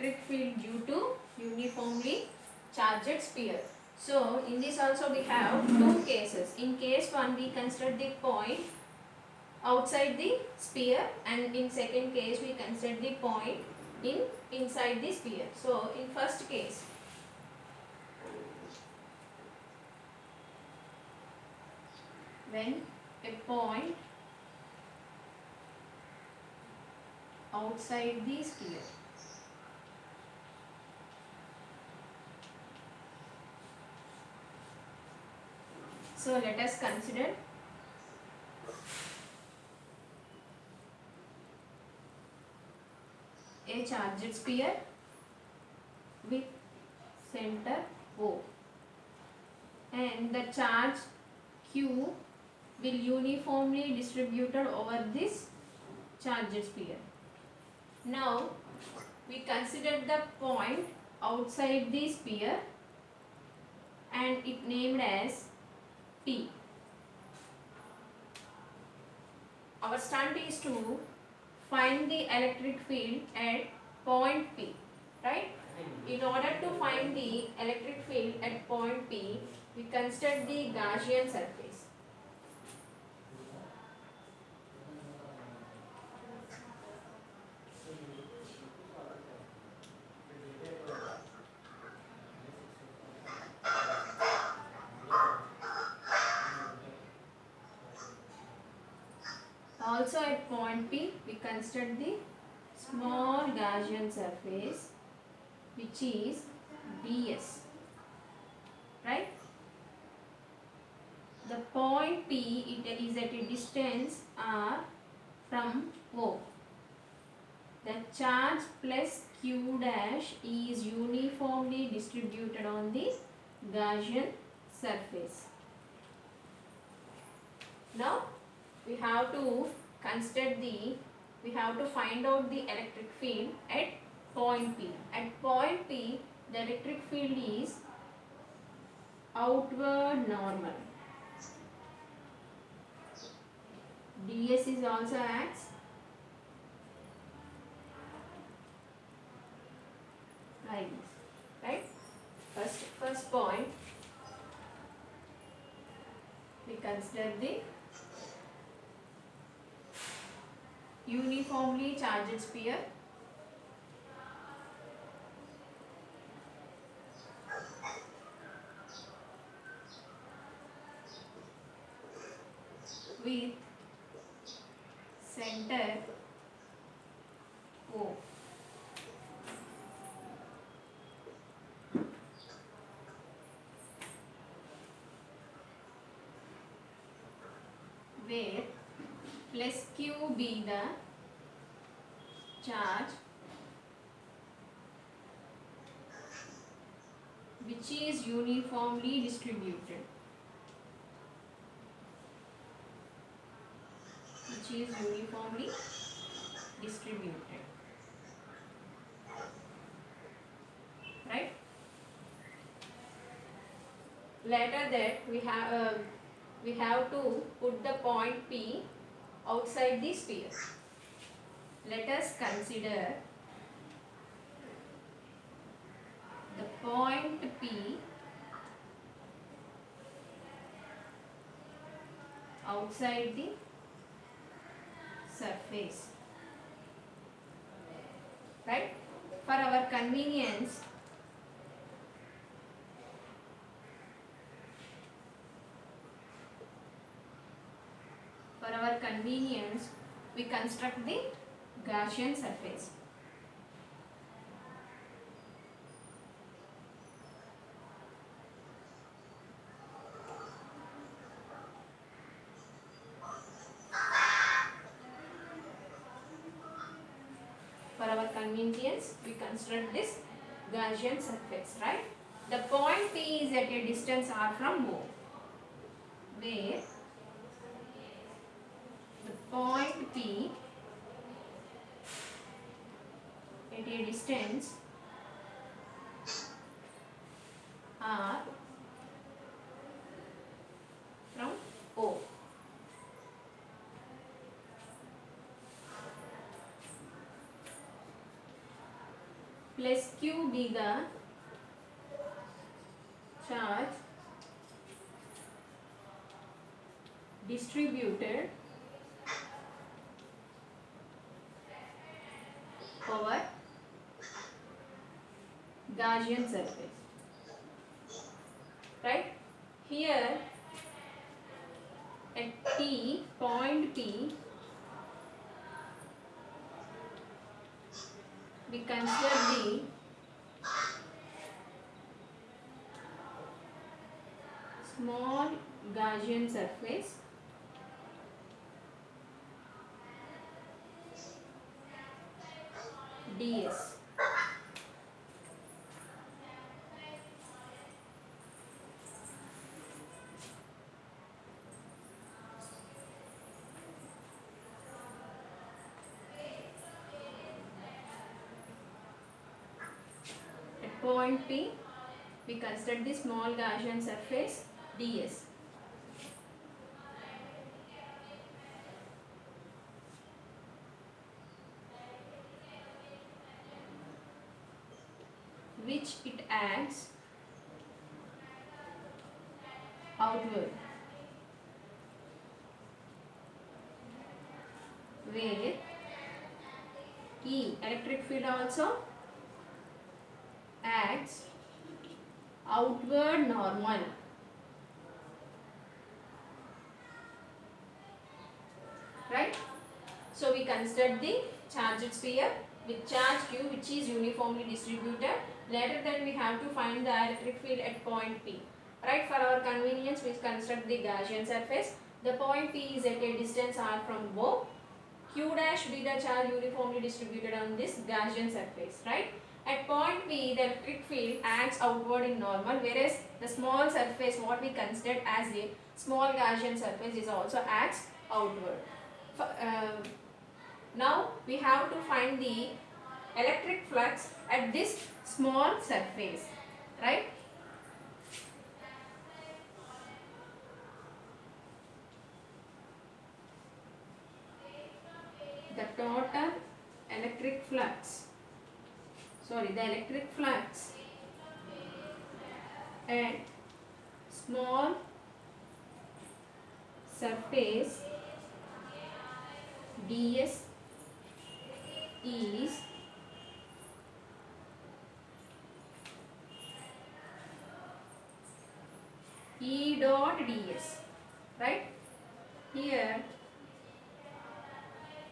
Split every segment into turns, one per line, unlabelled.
electric field due to uniformly charged sphere. So in this also we have two cases. In case 1 we consider the point outside the sphere, and in second case we consider the point inside the sphere. So in first case, when a point outside the sphere so let us consider a charged sphere with center O, and the charge Q will uniformly distributed over this charged sphere. Now we consider the point outside the sphere and it named as P. Our stunt is to find the electric field at point P, right? In order to find the electric field at point P, we consider the Gaussian surface. Also at point P, we consider the small Gaussian surface which is ds, right? The point P it is at a distance r from O. The charge plus Q dash is uniformly distributed on the Gaussian surface. Now we have to we have to find out the electric field at point P. At point P, the electric field is outward normal. ds is also acts like this, right? First point, we consider the uniformly charged sphere with center O. Where plus Q be the charge which is uniformly distributed. Right? Later that we have to put the point P outside the sphere. Let us consider the point P outside the surface, right? For our convenience, we construct the Gaussian surface. For our convenience, we construct this Gaussian surface, right? The point P is at a distance r from O, where the point P at a distance r from O. plus q be the charge distributed over Gaussian surface. Right? Here at P, point P, we consider the small Gaussian surface ds. At point P, we consider the small Gaussian surface ds. Which it acts outward, where E, electric field, also acts outward normal. Right? So we considered the charged sphere with charge q which is uniformly distributed. Later then we have to find the electric field at point P. Right? For our convenience we construct the Gaussian surface. The point P is at a distance r from O. Q dash be the charge uniformly distributed on this Gaussian surface. Right? At point P, the electric field acts outward in normal, whereas the small surface, what we considered as a small Gaussian surface, is also acts outward. Now we have to find the electric flux at this small surface, right? The total electric flux, the electric flux at small surface ds is E dot ds, right? Here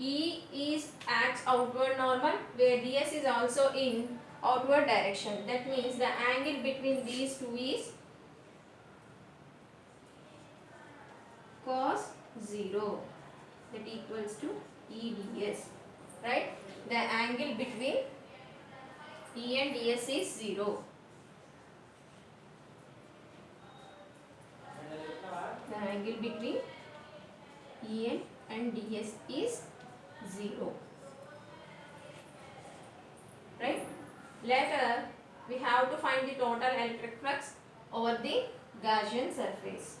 E is acts outward normal, where ds is also in outward direction. That means the angle between these two is cos 0, that equals to E ds, right? The angle between E and ds is 0. The angle between E and ds is 0. Right? Later, we have to find the total electric flux over the Gaussian surface.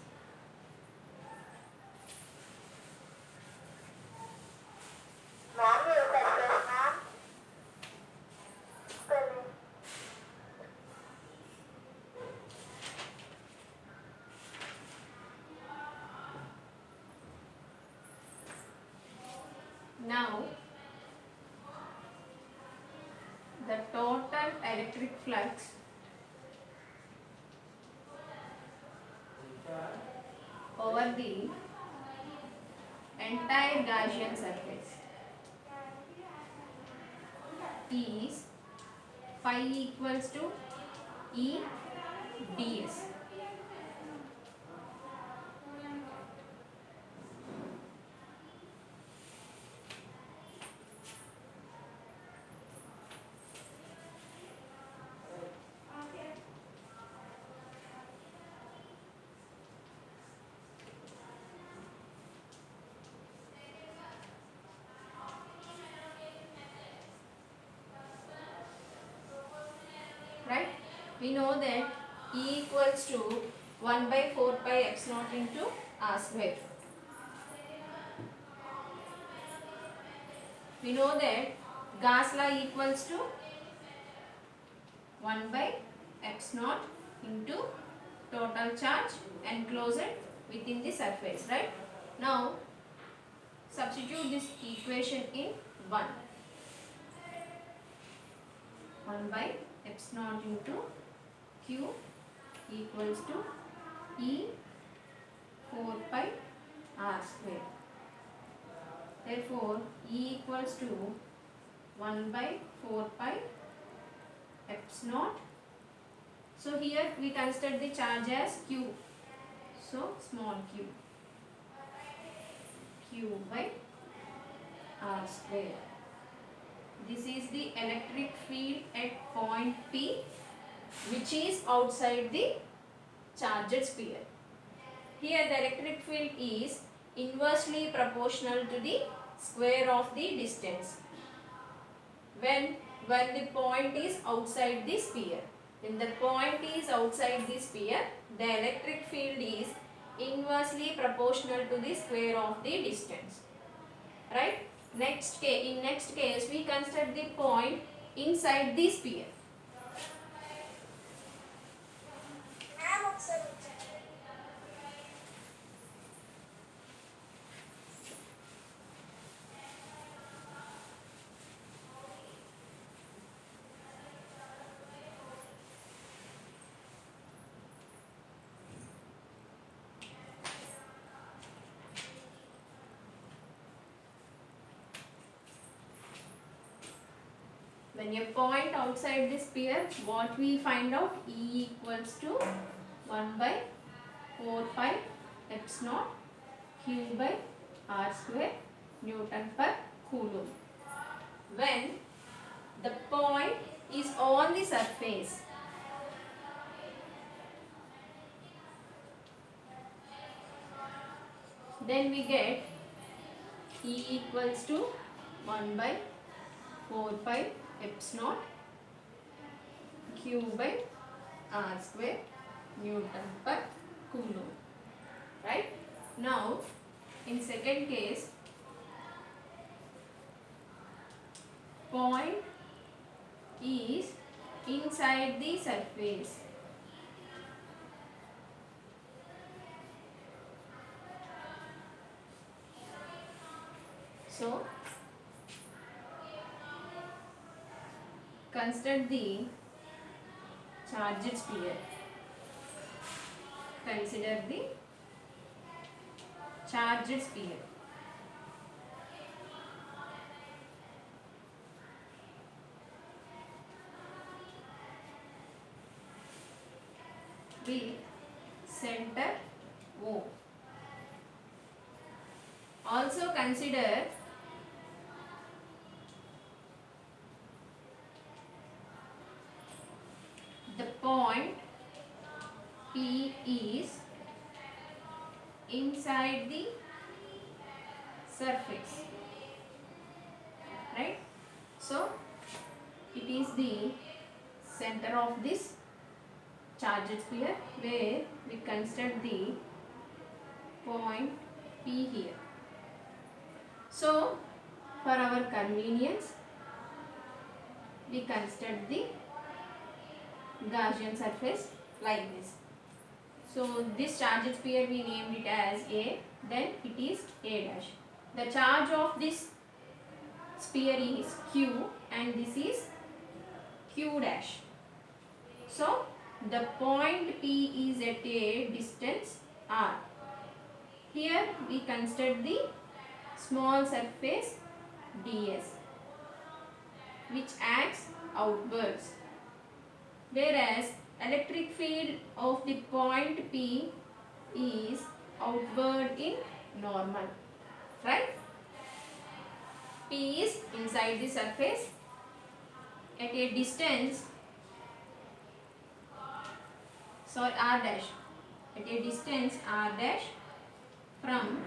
Now, the total electric flux over the entire Gaussian surface is phi equals to E ds. Right? We know that E equals to 1 by 4 pi x naught into r square. We know that Gauss law equals to 1 by x naught into total charge enclosed within the surface, right? Now substitute this equation in 1. 1 by x naught into q equals to E 4 pi r square. Therefore, E equals to 1 by 4 pi epsilon naught. So here we consider the charge as q. So small q. Q by r square. This is the electric field at point P, which is outside the charged sphere. Here the electric field is inversely proportional to the square of the distance when the point is outside the sphere. When the point is outside the sphere, the electric field is inversely proportional to the square of the distance. Right? In next case, we consider the point inside the sphere. When you point outside the sphere, what we find out? E equals to 1 by 4 pi epsilon naught q by r square Newton per Coulomb. When the point is on the surface, then we get E equals to 1 by 4 pi epsilon naught q by r square Newton per Coulomb. Right? Now, in second case, point is inside the surface. So, consider the charged sphere. Consider the charged sphere. With center O. Also consider the point P is inside the surface. Right? So, it is the center of this charged sphere where we consider the point P here. So, for our convenience, we consider the Gaussian surface like this. So, this charged sphere we named it as A, then it is A dash. The charge of this sphere is Q and this is Q dash. So, the point P is at a distance R. Here we consider the small surface ds, which acts outwards, whereas electric field of the point P is outward in normal. Right? P is inside the surface at a distance, R dash, at a distance R dash from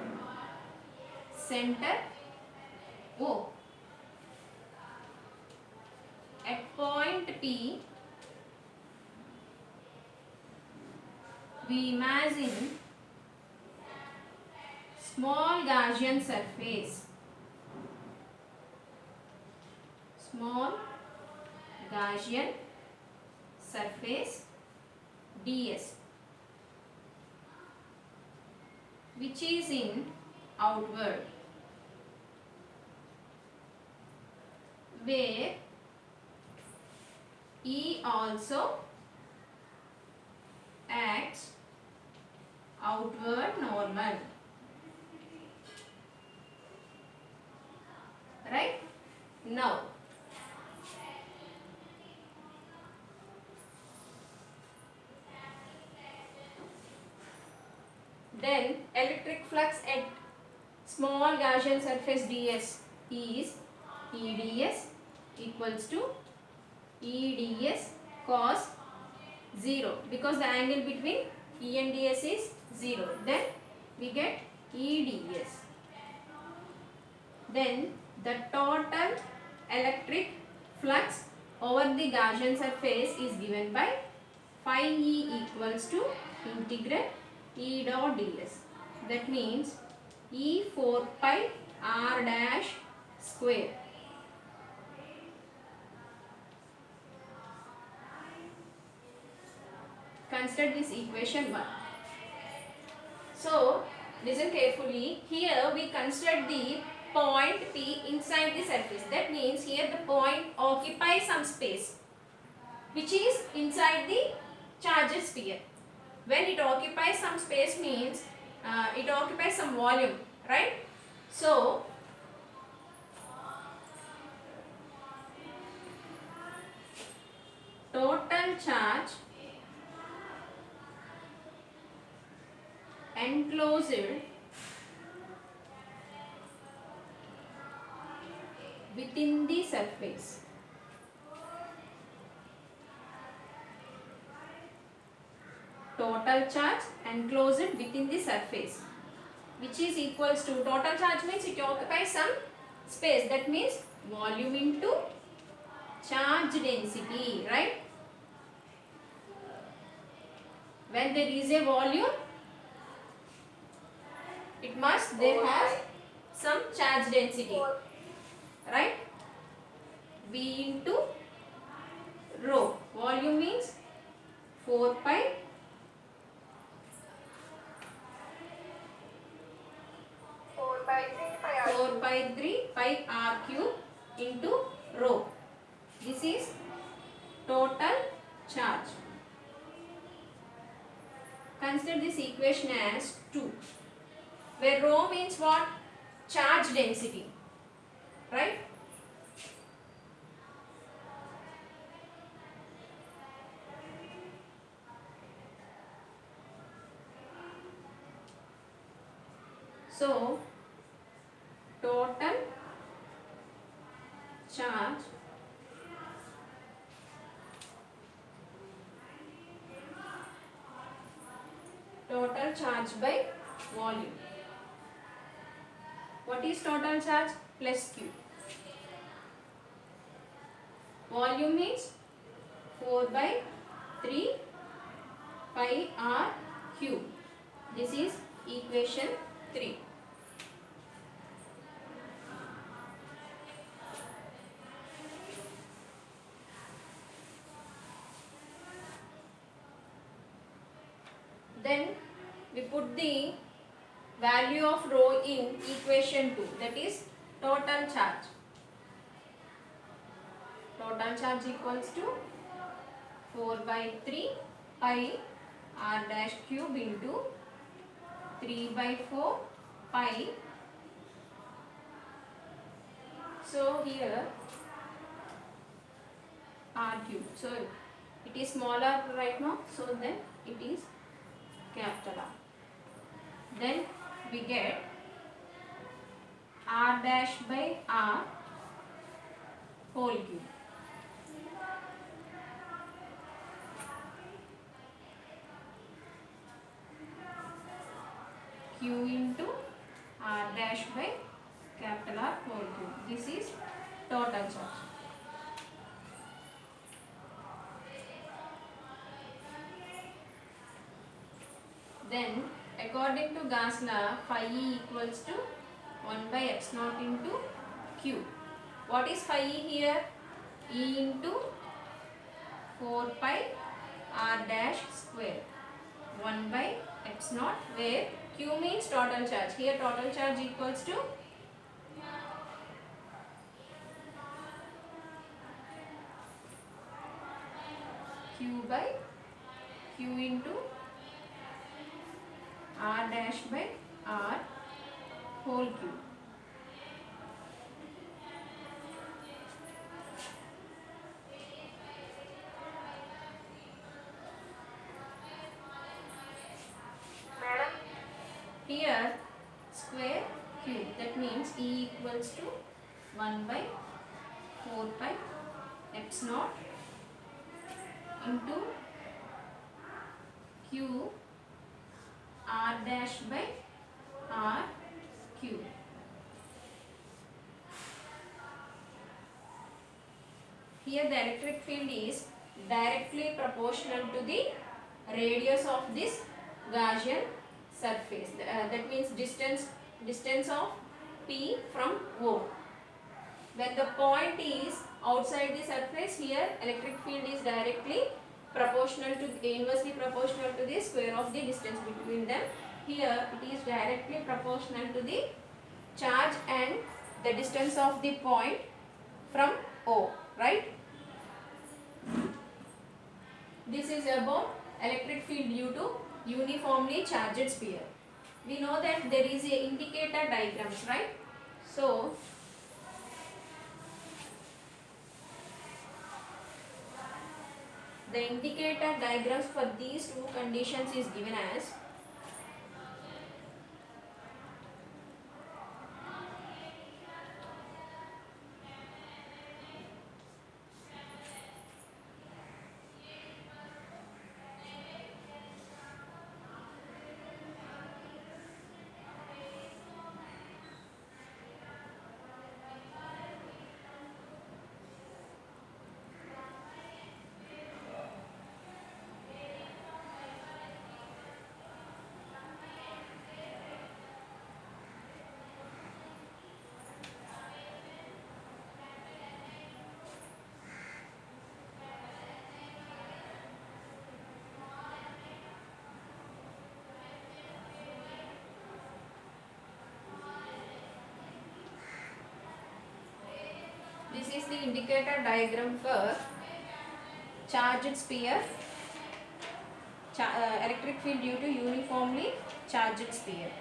center O. At point P, we imagine small Gaussian surface. Small Gaussian surface ds, which is in outward, where E also acts outward normal. Right? Now, then electric flux at small Gaussian surface ds is EDS equals to EDS cos 0, because the angle between E and ds is 0. Then we get EDS. Then the total electric flux over the Gaussian surface is given by phi E equals to integral E dot ds. That means E 4 pi r dash square. Consider this equation 1. So, listen carefully. Here we consider the point P inside the surface. That means here the point occupies some space, which is inside the charged sphere. When it occupies some space means it occupies some volume, right? So, total charge enclosed within the surface. Total charge enclosed within the surface, which is equals to, total charge means it occupies some space. That means volume into charge density, right? When there is a volume, it must there have some charge density, right? V into rho. Volume means 4 pi 4 by 3 pi r cube into rho. This is total charge. Consider this equation as 2, where rho means what? Charge density, right? So, total charge by volume. What is total charge? Plus Q. Volume means 4 by 3 pi r cube. This is equation 3. Then we put the value of rho in equation 2, that is total charge. Total charge equals to 4 by 3 pi r dash cube into 3 by 4 pi. So here r cube. So it is smaller right now, so then it is capital R. Then we get r dash by r whole cube. Q into r dash by capital R whole cube. This is total charge. Then according to Gauss law, phi E equals to 1 by x naught into Q. What is phi E here? E into 4 pi r dash square 1 by x naught, where q means total charge. Here total charge equals to q by q into r dash by r whole cube. Here square cube, that means E equals to 1 by 4 pi x naught into q r dash by r cube. Here the electric field is directly proportional to the radius of this Gaussian surface. That means distance of P from O. When the point is outside the surface, here electric field is directly proportional to, inversely proportional to the square of the distance between them. Here it is directly proportional to the charge and the distance of the point from O, right? This is about electric field due to uniformly charged sphere. We know that there is a indicator diagrams, right? So the indicator diagrams for these two conditions is given as this is the indicator diagram for charged sphere, electric field due to uniformly charged sphere.